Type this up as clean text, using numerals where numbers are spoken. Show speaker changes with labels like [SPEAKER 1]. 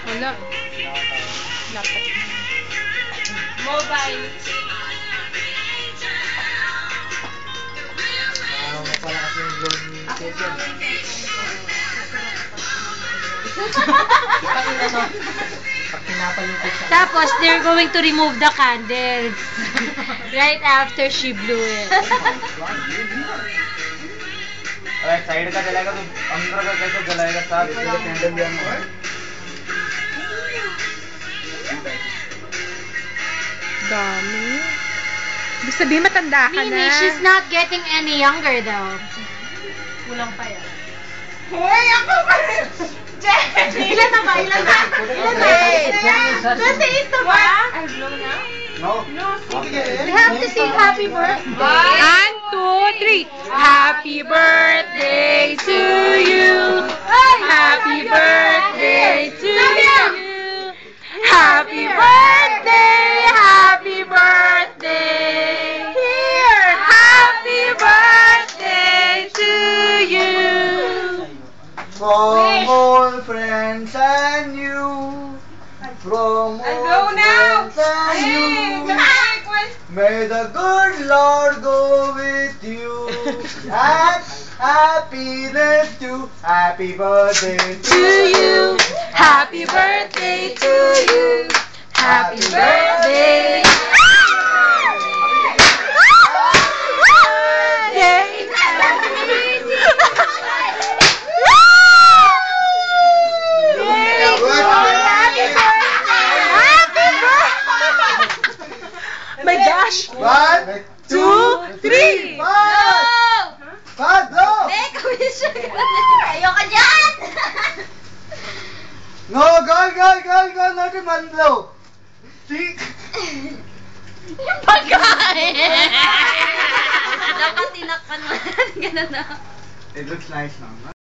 [SPEAKER 1] Wala. Laptop.
[SPEAKER 2] Mobile.
[SPEAKER 3] Pala kasi yung glowing cake yan. Pag pinapalupit sa...
[SPEAKER 4] Tapos, they're going to remove the candles. Right after she blew it.
[SPEAKER 3] अरे साइड का जलाएगा तो अंदर का कैसे जलाएगा साहब इसके लिए कैंडल भी आना है
[SPEAKER 1] Dami. Ibig sabihin, matanda ka na.
[SPEAKER 4] Mimi, she's not getting any younger though.
[SPEAKER 2] Kulang pa yan.
[SPEAKER 5] Hoy, ako pa rin! Jenny!
[SPEAKER 4] Ilan na ba? Ilan na? Ilan na? 28 na ba?
[SPEAKER 2] I blow now?
[SPEAKER 3] No
[SPEAKER 4] We have to sing happy birthday.
[SPEAKER 1] 1, 2, 3. Happy birthday to you. Happy birthday to you. Happy birthday. Happy birthday. Here. Happy birthday to you.
[SPEAKER 3] From all friends and you, from all friends and you, may the good Lord go with you, and happiness to happy birthday to you,
[SPEAKER 1] Happy birthday to you. Happy birthday. My gosh!
[SPEAKER 3] 1, 2, 3, 5! Blow!
[SPEAKER 5] Make a wish! Ayoko dyan!
[SPEAKER 3] No, go, not in one blow. See?
[SPEAKER 5] Yung pagkain! Dapat tinakpan mo. Ganun na.
[SPEAKER 3] It looks nice now.